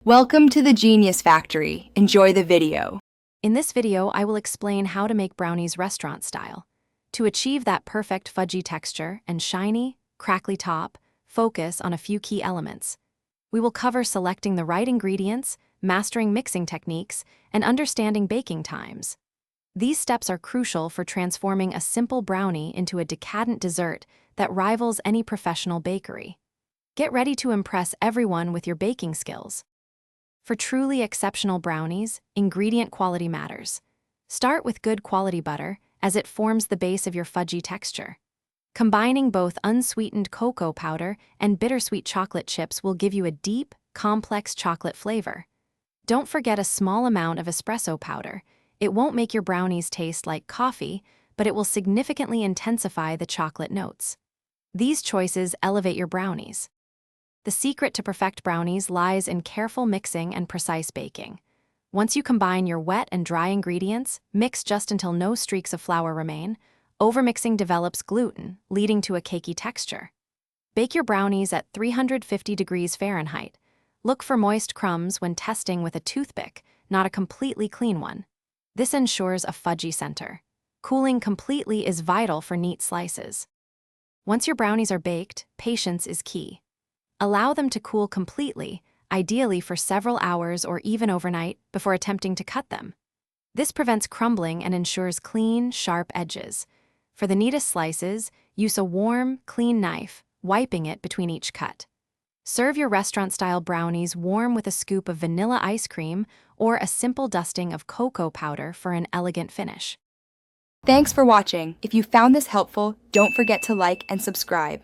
Welcome to the Genius Factory. Enjoy the video. In this video, I will explain how to make brownies restaurant style. To achieve that perfect fudgy texture and shiny, crackly top, focus on a few key elements. We will cover selecting the right ingredients, mastering mixing techniques, and understanding baking times. These steps are crucial for transforming a simple brownie into a decadent dessert that rivals any professional bakery. Get ready to impress everyone with your baking skills. For truly exceptional brownies, ingredient quality matters. Start with good quality butter, as it forms the base of your fudgy texture. Combining both unsweetened cocoa powder and bittersweet chocolate chips will give you a deep, complex chocolate flavor. Don't forget a small amount of espresso powder. It won't make your brownies taste like coffee, but it will significantly intensify the chocolate notes. These choices elevate your brownies. The secret to perfect brownies lies in careful mixing and precise baking. Once you combine your wet and dry ingredients, mix just until no streaks of flour remain. Overmixing develops gluten, leading to a cakey texture. Bake your brownies at 350 degrees Fahrenheit. Look for moist crumbs when testing with a toothpick, not a completely clean one. This ensures a fudgy center. Cooling completely is vital for neat slices. Once your brownies are baked, patience is key. Allow them to cool completely, ideally for several hours or even overnight, before attempting to cut them. This prevents crumbling and ensures clean, sharp edges. For the neatest slices, use a warm, clean knife, wiping it between each cut. Serve your restaurant-style brownies warm with a scoop of vanilla ice cream or a simple dusting of cocoa powder for an elegant finish. Thanks for watching. If you found this helpful, don't forget to like and subscribe.